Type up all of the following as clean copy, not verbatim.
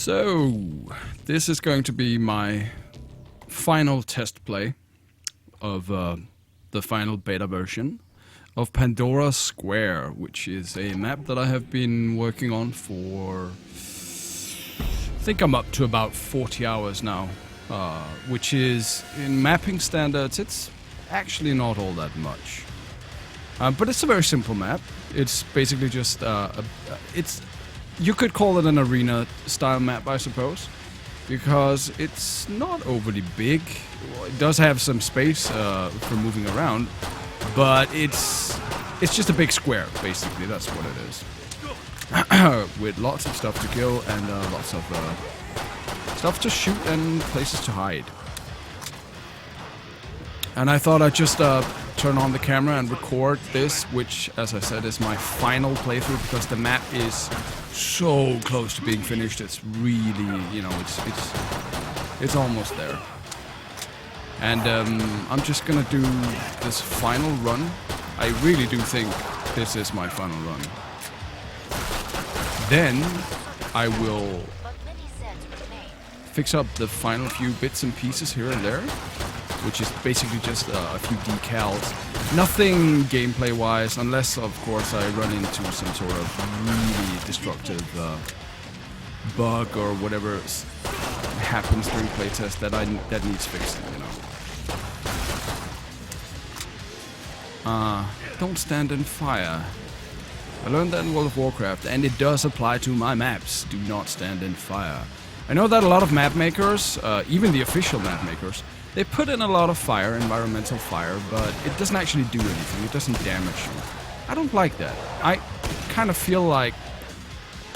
So, this is going to be my final test play of the final beta version of Pandora Square, which is a map that I have been working on for, I think I'm up to about 40 hours now, which is, in mapping standards, it's actually not all that much. But it's a very simple map. It's basically just, you could call it an arena style map, I suppose, because it's not overly big. It does have some space for moving around, but it's just a big square, basically. That's what it is. With lots of stuff to kill and lots of stuff to shoot and places to hide. And I thought I'd just turn on the camera and record this, which, as I said, is my final playthrough, because the map is so close to being finished. It's really, you know, it's almost there. And I'm just gonna do this final run. I really do think this is my final run. Then I will fix up the final few bits and pieces here and there, which is basically just a few decals. Nothing gameplay-wise, unless, of course, I run into some sort of really destructive bug or whatever happens during playtest that needs fixing, you know. Don't stand in fire. I learned that in World of Warcraft, and it does apply to my maps. Do not stand in fire. I know that a lot of map makers, even the official map makers, they put in a lot of fire, environmental fire, but it doesn't actually do anything. It doesn't damage you. I don't like that. I kind of feel like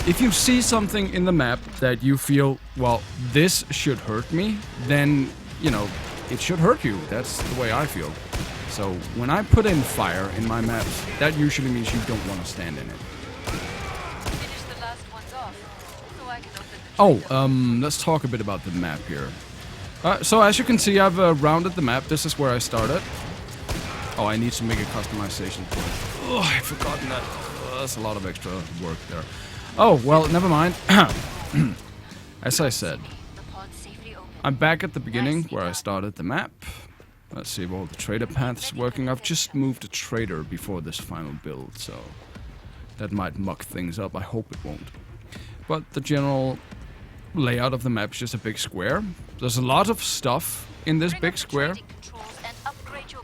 if you see something in the map that you feel, well, this should hurt me, then, you know, it should hurt you. That's the way I feel. So when I put in fire in my maps, that usually means you don't want to stand in it. Oh, let's talk a bit about the map here. So as you can see, I've rounded the map. This is where I started. Oh, I need to make a customization for it. Oh, I've forgotten that. That's a lot of extra work there. Oh, well, never mind. As I said, I'm back at the beginning where I started the map. Let's see if all the trader paths working. I've just moved a trader before this final build, so that might muck things up. I hope it won't. But the general layout of the map is just a big square. There's a lot of stuff in this big square.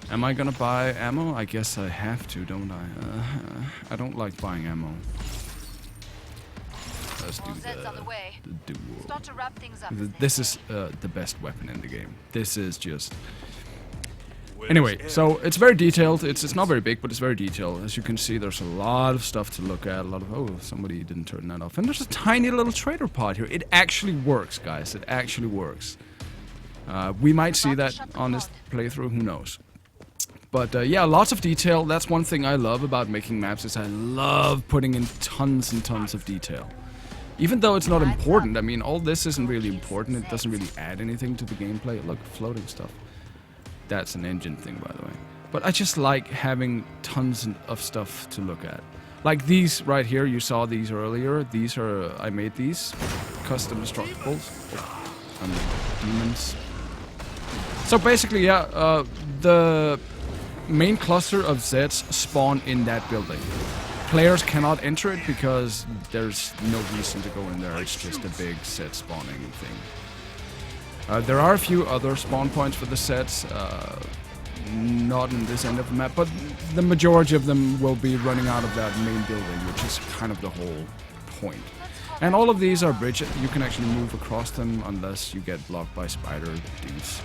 Am I gonna buy ammo? I guess I have to, don't I? I don't like buying ammo. Let's do the duel. This is the best weapon in the game. This is just... Anyway, so it's very detailed. It's not very big, but it's very detailed. As you can see, there's a lot of stuff to look at. A lot of... Oh, somebody didn't turn that off. And there's a tiny little trader pod here. It actually works, guys. It actually works. We might see that on this playthrough. Who knows? But yeah, lots of detail. That's one thing I love about making maps, is I love putting in tons and tons of detail. Even though it's not important. I mean, all this isn't really important. It doesn't really add anything to the gameplay. Look, floating stuff. That's an engine thing, by the way. But I just like having tons of stuff to look at. Like these right here, you saw these earlier. These are, I made these custom destructibles. And demons. So basically, yeah, the main cluster of Zeds spawn in that building. Players cannot enter it because there's no reason to go in there. It's just a big Zed spawning thing. There are a few other spawn points for the sets, not in this end of the map, but the majority of them will be running out of that main building, which is kind of the whole point. And all of these are bridges. You can actually move across them unless you get blocked by spider dudes.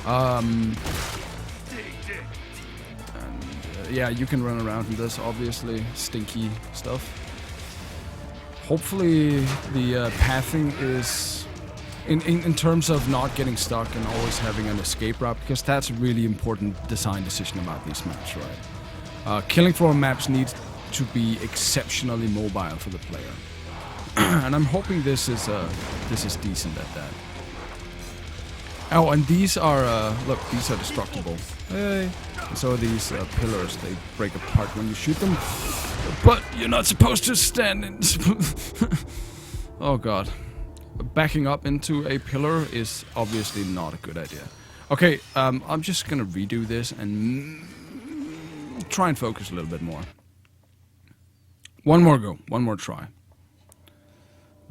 And yeah, you can run around in this, obviously. Stinky stuff. Hopefully the pathing is in terms of not getting stuck and always having an escape route, because that's a really important design decision about these maps, right? Killing floor maps need to be exceptionally mobile for the player, and I'm hoping this is decent at that. Oh, and these are look, these are destructible. Hey. So these pillars, they break apart when you shoot them. But you're not supposed to stand in... Oh god. Backing up into a pillar is obviously not a good idea. Okay, I'm just gonna redo this and try and focus a little bit more. One more go, one more try.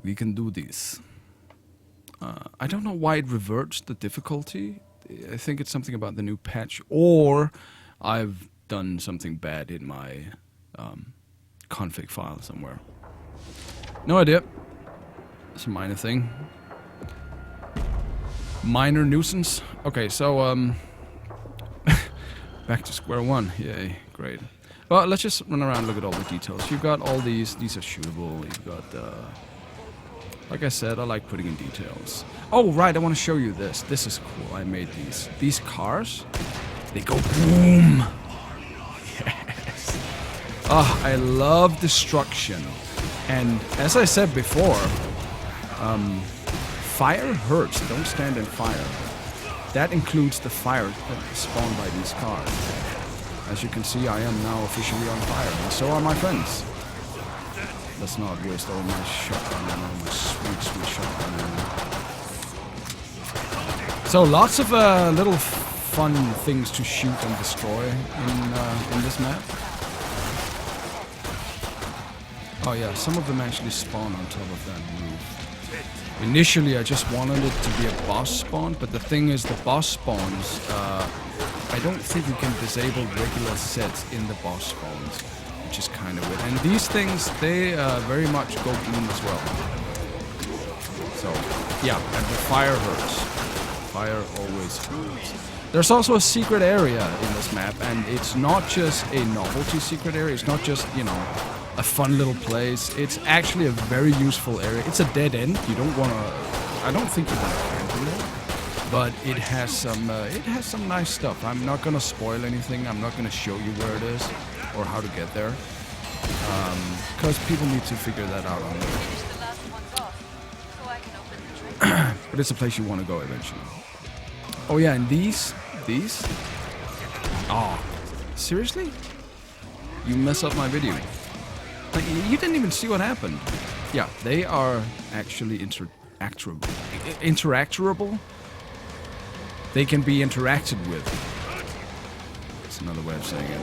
We can do this. I don't know why it reverts the difficulty. I think it's something about the new patch, or I've done something bad in my config file somewhere. No idea. It's a minor thing. Minor nuisance. Okay, so back to square one. Yay, great. Well, let's just run around and look at all the details. You've got all these are shootable. You've got like I said, I like putting in details. Oh right, I want to show you this. This is cool. I made these. These cars, they go boom. Yes. Oh, I love destruction. And as I said before, fire hurts. Don't stand in fire. That includes the fire spawned by these cars. As you can see, I am now officially on fire, and so are my friends. Let's not waste all my shotgun ammo, my sweet, sweet shotgun ammo. So lots of little fun things to shoot and destroy in this map. Oh yeah, some of them actually spawn on top of that roof. Initially, I just wanted it to be a boss spawn, but the thing is, the boss spawns, I don't think you can disable regular sets in the boss spawns, which is kind of weird. And these things, they very much go boom as well. So, yeah, and the fire hurts. Fire always hurts. There's also a secret area in this map, and it's not just a novelty secret area, it's not just, you know, a fun little place. It's actually a very useful area. It's a dead end. You don't want to... I don't think you want to camp in there. But it has some nice stuff. I'm not going to spoil anything. I'm not going to show you where it is or how to get there. Because people need to figure that out on their own. But it's a place you want to go eventually. Oh yeah, and these? Oh, seriously? You mess up my video. Like, you didn't even see what happened. Yeah, they are actually interactable. They can be interacted with. That's another way of saying it.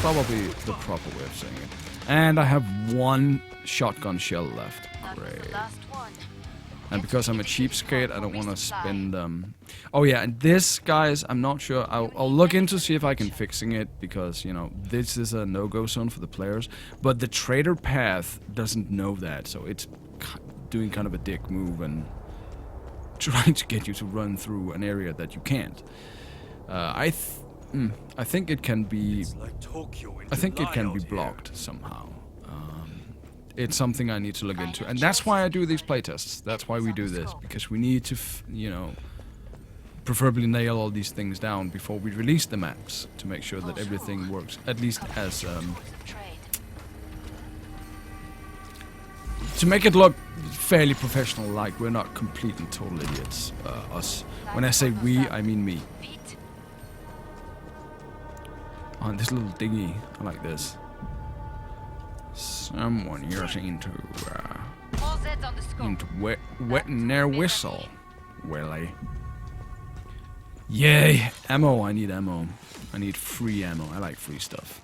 Probably the proper way of saying it. And I have one shotgun shell left. Great. And because I'm a cheapskate, I don't want to spend them. Oh yeah, and this, guys, I'm not sure. I'll look into see if I can fixing it, because, you know, this is a no-go zone for the players. But the trader path doesn't know that, so it's doing kind of a dick move and trying to get you to run through an area that you can't. I think it can be. I think it can be blocked somehow. It's something I need to look into, and that's why I do these playtests. That's why we do this, because we need to, you know, preferably nail all these things down before we release the maps to make sure that everything works, at least as to make it look fairly professional, like we're not complete and total idiots. Us. When I say we, I mean me. Oh, this little dinghy, I like this. Someone here's into wetting their whistle, Willie. Yay! Ammo, I need ammo. I need free ammo. I like free stuff.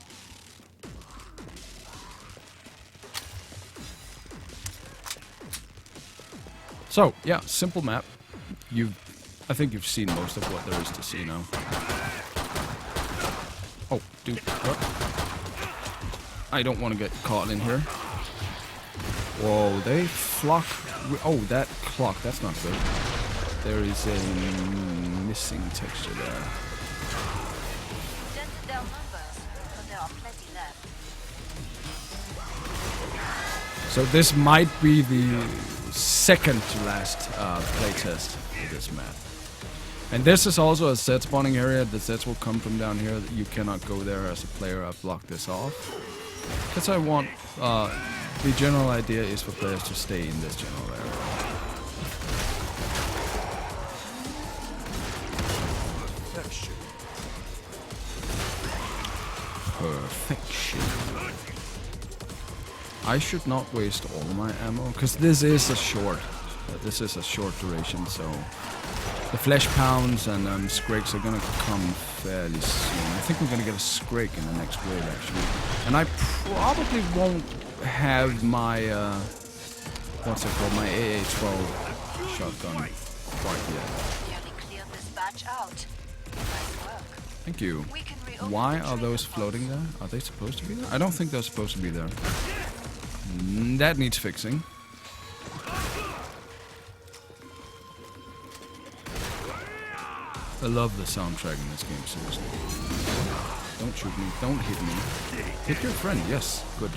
So, yeah, simple map. I think you've seen most of what there is to see now. Oh, dude, what? I don't want to get caught in here. Whoa, they flock. Oh, that clock, that's not good. There is a missing texture there. So this might be the second to last playtest for this map. And this is also a set spawning area. The sets will come from down here. You cannot go there as a player. I've blocked this off. Because I want, the general idea is for players to stay in this general area. thick shit. I should not waste all my ammo, because this is a short duration, so the flesh pounds and scrakes are gonna come fairly soon. I think we're gonna get a scrake in the next wave, actually. And I probably won't have my, what's it called, my AA-12 shotgun quite yet. Thank you. Why are those floating there? Are they supposed to be there? I don't think they're supposed to be there. That needs fixing. I love the soundtrack in this game, seriously. Don't shoot me, don't hit me. Hit your friend, yes, good.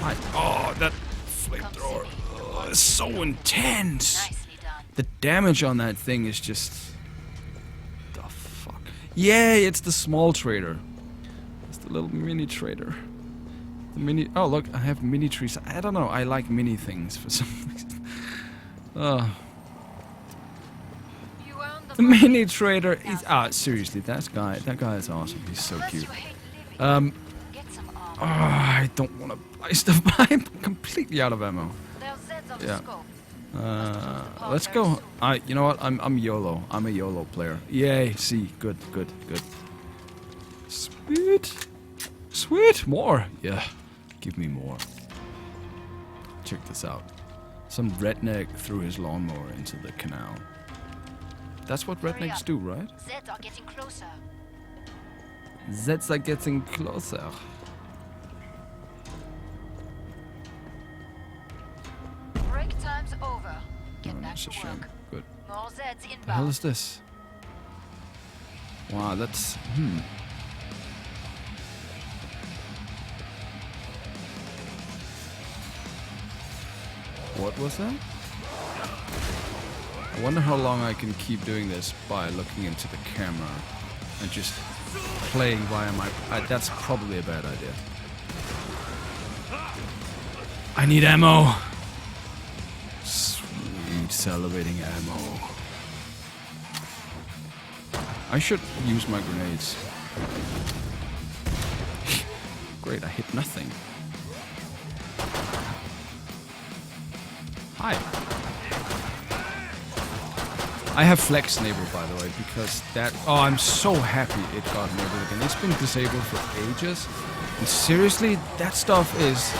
Hi. Oh, that flamethrower. Oh, it's so intense. The damage on that thing is just... the fuck. Yay, it's the small trader. It's the little mini trader. The mini... oh, look, I have mini trees. I don't know, I like mini things for some reason. The mini trader is... ah, seriously, that guy is awesome. He's so cute. Oh, I don't want to buy stuff, but I'm completely out of ammo. Yeah. Let's go. You know what? I'm YOLO. I'm a YOLO player. Yay, see. Good. Sweet. More. Yeah. Give me more. Check this out. Some redneck threw his lawnmower into the canal. That's what rednecks do, right? Zeds are getting closer. Zeds are getting closer. Break time's over. Get back that's a to shame. work. Good. More Zeds inbound. The hell is this? Wow, that's... What was that? I wonder how long I can keep doing this by looking into the camera and just playing via my... that's probably a bad idea. I need ammo! Sweet salivating ammo. I should use my grenades. Great, I hit nothing. Hi. I have Flex enabled, by the way, because that... oh, I'm so happy it got enabled again. It's been disabled for ages. And seriously, that stuff is...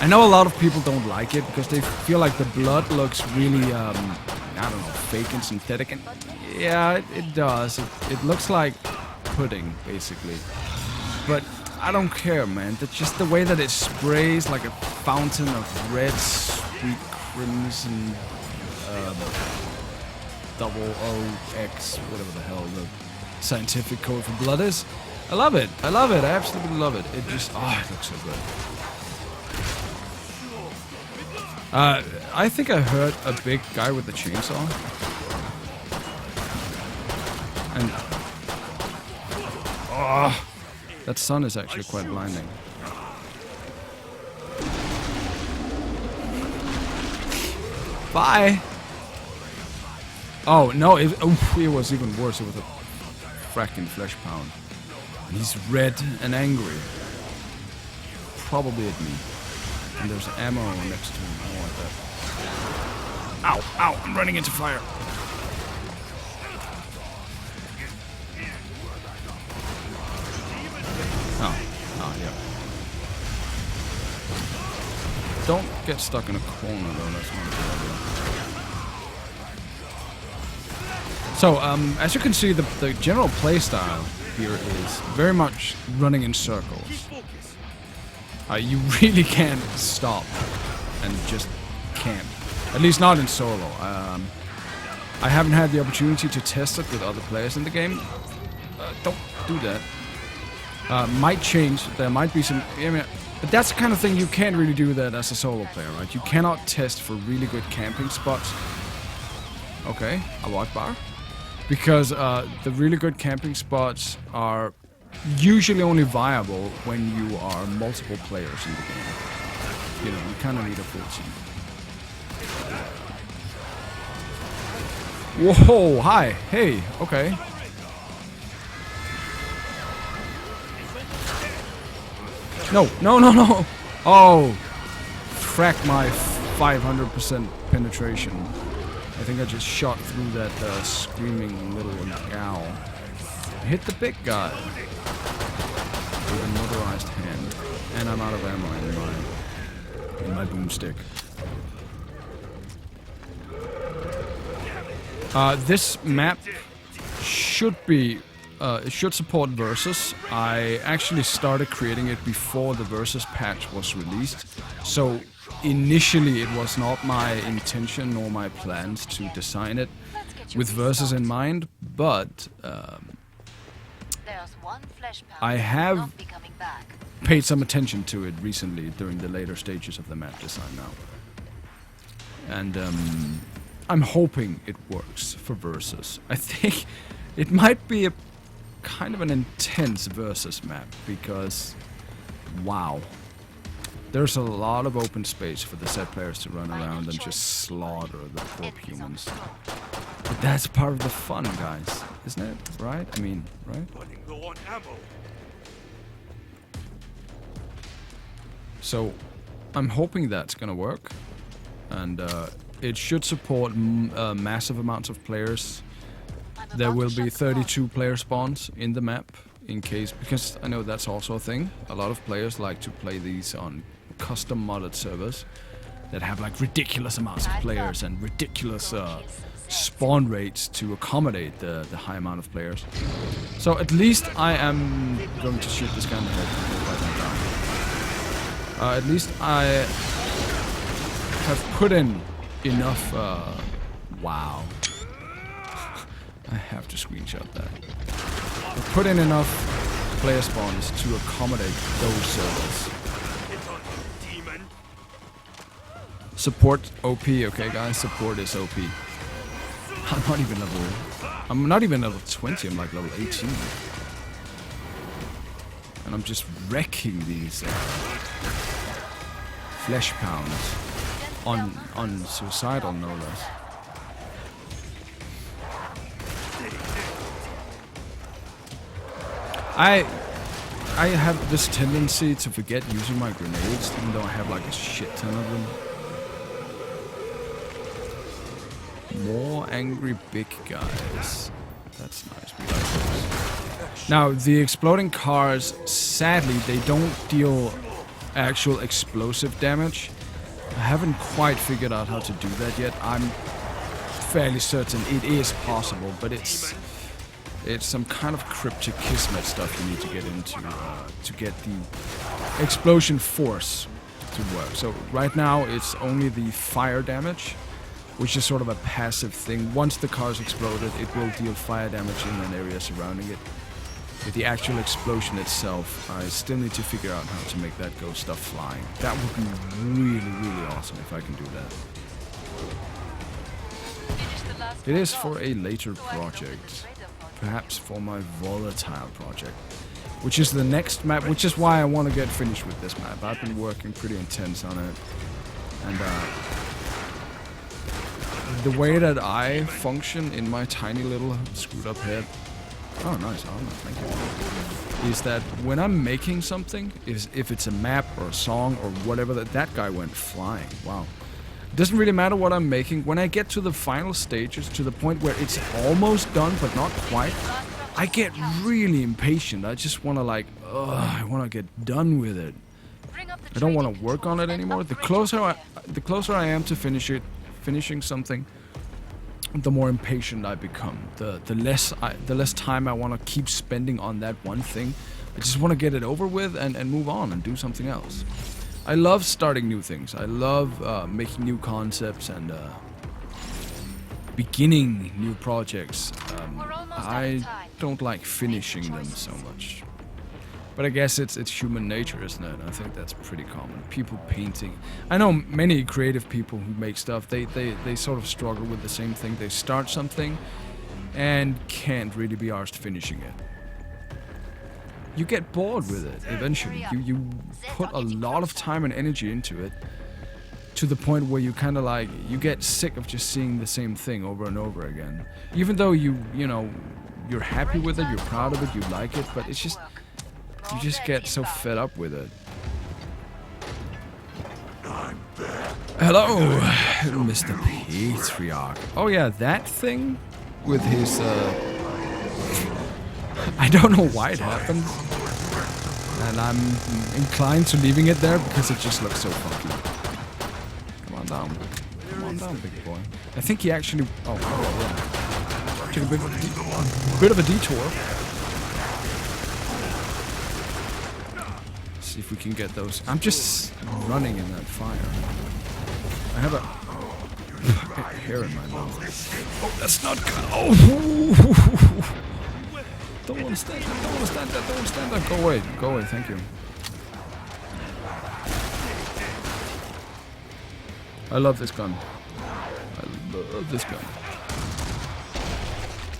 I know a lot of people don't like it because they feel like the blood looks really, I don't know, fake and synthetic. And yeah, it does. It looks like pudding, basically. But I don't care, man. That's just the way that it sprays like a fountain of red, sweet crimson... double OX, whatever the hell the scientific code for blood is. I love it. I absolutely love it. It just, oh, it looks so good. I think I heard a big guy with a chainsaw. And, oh, that sun is actually quite blinding. Bye. Oh, no, it was even worse. It was a fracking flesh pound. And he's red and angry. Probably at me. And there's ammo next to him. I don't want that. Ow, I'm running into fire. Oh, yeah. Don't get stuck in a corner, though. That's not a good idea. So, as you can see, the general playstyle here is very much running in circles. You really can't stop and just camp. At least not in solo. I haven't had the opportunity to test it with other players in the game. Don't do that. Might change. There might be some... I mean, but that's the kind of thing you can't really do that as a solo player, right? You cannot test for really good camping spots. Okay, a walk bar. Because the really good camping spots are usually only viable when you are multiple players in the game. You know, you kind of need a full team. Whoa, hi, hey, okay. No, no, no, no! Oh! Frack my 500% penetration. I think I just shot through that screaming little gal. Hit the big guy with a motorized hand. And I'm out of ammo in my boomstick. This map should be it should support Versus. I actually started creating it before the Versus patch was released, so initially it was not my intention nor my plans to design it with Versus in mind, but I have paid some attention to it recently during the later stages of the map design now. And I'm hoping it works for Versus. I think it might be a kind of an intense Versus map because, wow, there's a lot of open space for the set players to run around and just slaughter the poor humans. But that's part of the fun, guys, isn't it? Right? I mean, right? So, I'm hoping that's gonna work, and it should support massive amounts of players. There will be 32 player spawns in the map, in case, because I know that's also a thing. A lot of players like to play these on custom modded servers that have like ridiculous amounts of players and ridiculous spawn rates to accommodate the high amount of players. So at least I am going to shoot this guy in the head and write that down. At least I have put in enough, wow. I have to screenshot that. I've put in enough player spawns to accommodate those servers. Support OP, okay guys, support is OP. I'm not even level 20, I'm like level 18. And I'm just wrecking these flesh pounds on suicidal, no less. I have this tendency to forget using my grenades, even though I have like a shit ton of them. More angry big guys. That's nice, we like those. Now, the exploding cars, sadly, they don't deal actual explosive damage. I haven't quite figured out how to do that yet. I'm fairly certain it is possible, but it's some kind of cryptic kismet stuff you need to get into to get the explosion force to work. So right now it's only the fire damage, which is sort of a passive thing. Once the car's exploded, it will deal fire damage in an area surrounding it. But the actual explosion itself, I still need to figure out how to make that go stuff flying. That would be really, really awesome if I can do that. It is for a later project. Perhaps for my volatile project, which is the next map, which is why I want to get finished with this map. I've been working pretty intense on it, and the way that I function in my tiny little screwed up head, oh nice armor, thank you, is that when I'm making something, if it's a map or a song or whatever, that guy went flying, wow. It doesn't really matter what I'm making. When I get to the final stages, to the point where it's almost done but not quite, I get really impatient. I just want to like, I want to get done with it. I don't want to work on it anymore. The closer I am to finishing something, the more impatient I become. The less time I want to keep spending on that one thing. I just want to get it over with and move on and do something else. I love starting new things. I love making new concepts and beginning new projects. I don't like finishing them so much. But I guess it's human nature, isn't it? I think that's pretty common. People painting. I know many creative people who make stuff, they sort of struggle with the same thing. They start something and can't really be arsed finishing it. You get bored with it eventually. You put a lot of time and energy into it to the point where you kind of like, you get sick of just seeing the same thing over and over again. Even though you know, you're happy with it, you're proud of it, you like it, but it's just, you just get so fed up with it. Hello, Mr. Patriarch. Oh yeah, that thing with his, I don't know why it happened. And I'm inclined to leaving it there because it just looks so funky. Come on down. Come on down, big boy. I think he actually, oh yeah. Took a bit of a detour. See if we can get those. I'm just running in that fire. I have a hair in my mouth. Oh, that's not good. Oh! Don't want to stand there, don't want to stand there, don't want to stand there. Go away, thank you. I love this gun. I love this gun.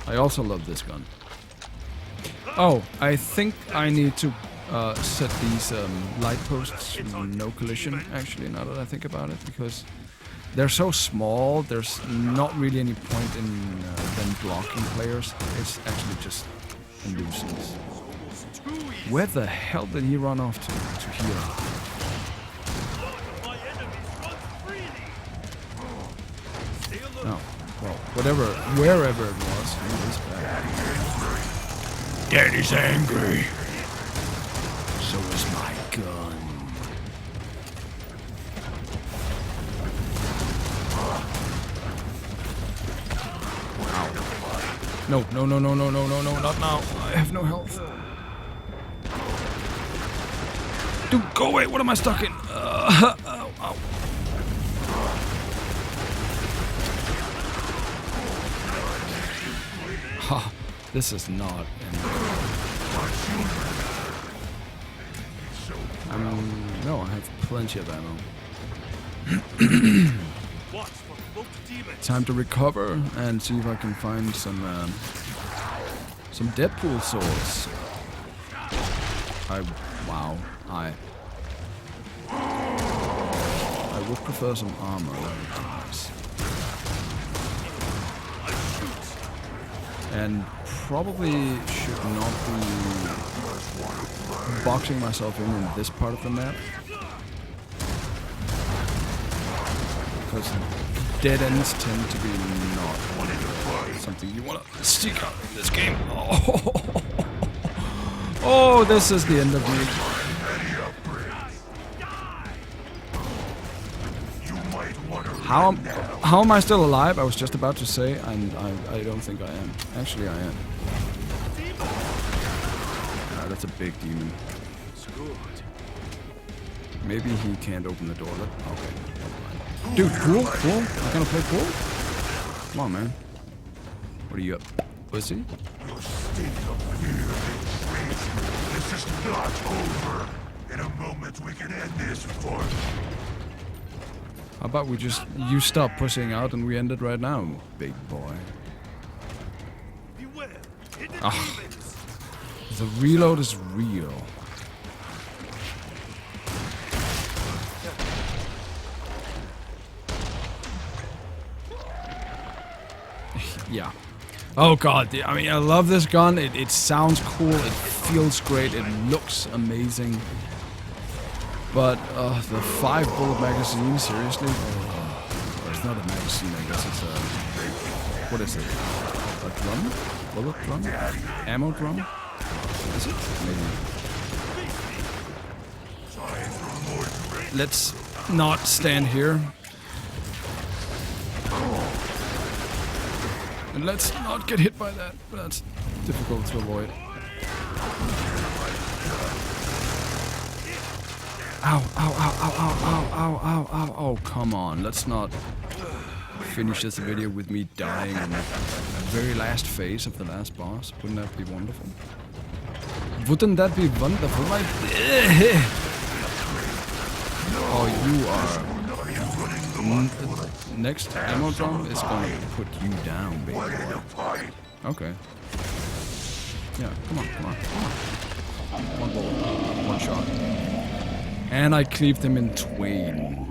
I also love this gun. Oh, I think I need to set these light posts to no collision, actually, now that I think about it, because they're so small, there's not really any point in them blocking players. It's actually just a nuisance. Where the hell did he run off to here? Oh, well, wherever it was, he was back. Daddy's angry. So is my gun. No, not now. I have no health. Dude, go away. What am I stuck in? Ow, ow. Ha, this is not no, I have plenty of ammo. Time to recover and see if I can find some Deadpool swords. I would prefer some armor. And probably should not be boxing myself in this part of the map. Because dead ends tend to be not something you want to seek out in this game. Oh, this is the end of me. How am I still alive? I was just about to say, and I don't think I am. Actually, I am. That's a big demon. Maybe he can't open the door. Okay. Dude, pool? Pool? I'm gonna play pool? Come on, man. What are you up? Pussy? This is not over. In a moment, we can end this for. How about you stop pushing out and we end it right now, big boy. Ah, the reload is real. Yeah. Oh god, I mean, I love this gun. It sounds cool, it feels great, it looks amazing. But the 5-bullet magazine, seriously? It's not a magazine, I guess it's a... What is it? A drum? Bullet drum? Ammo drum? Is it? Maybe. Let's not stand here. And let's not get hit by that. That's difficult to avoid. Ow, ow, ow, ow, ow, ow, ow, ow, ow. Oh, come on. Let's not finish this video with me dying in the very last phase of the last boss. Wouldn't that be wonderful? Wouldn't that be wonderful? Like, oh, you are... Next ammo drum is gonna put you down, baby. Okay. Yeah, come on, come on, come on. One bullet, one shot. And I cleaved him in twain.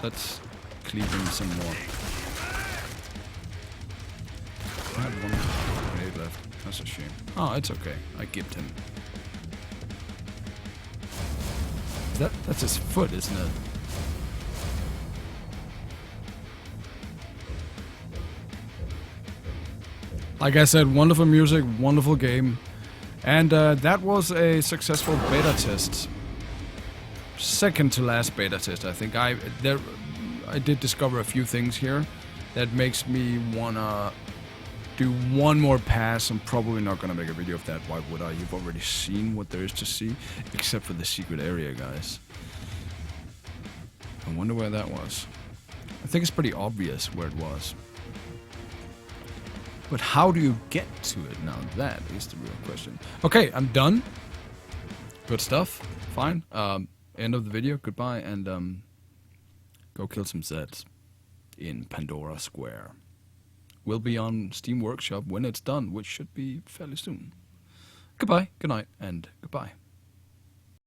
Let's cleave him some more. I have one grenade left. That's a shame. Oh, it's okay. I gipped him. That's his foot, isn't it? Like I said, wonderful music, wonderful game. And that was a successful beta test. Second to last beta test, I think. I did discover a few things here that makes me wanna do one more pass. I'm probably not gonna make a video of that. Why would I? You've already seen what there is to see, except for the secret area, guys. I wonder where that was. I think it's pretty obvious where it was. But how do you get to it now? That is the real question. Okay, I'm done. Good stuff. Fine. End of the video. Goodbye, and go kill some Zeds in Pandora Square. Will be on Steam Workshop when it's done, which should be fairly soon. Goodbye, good night, and goodbye.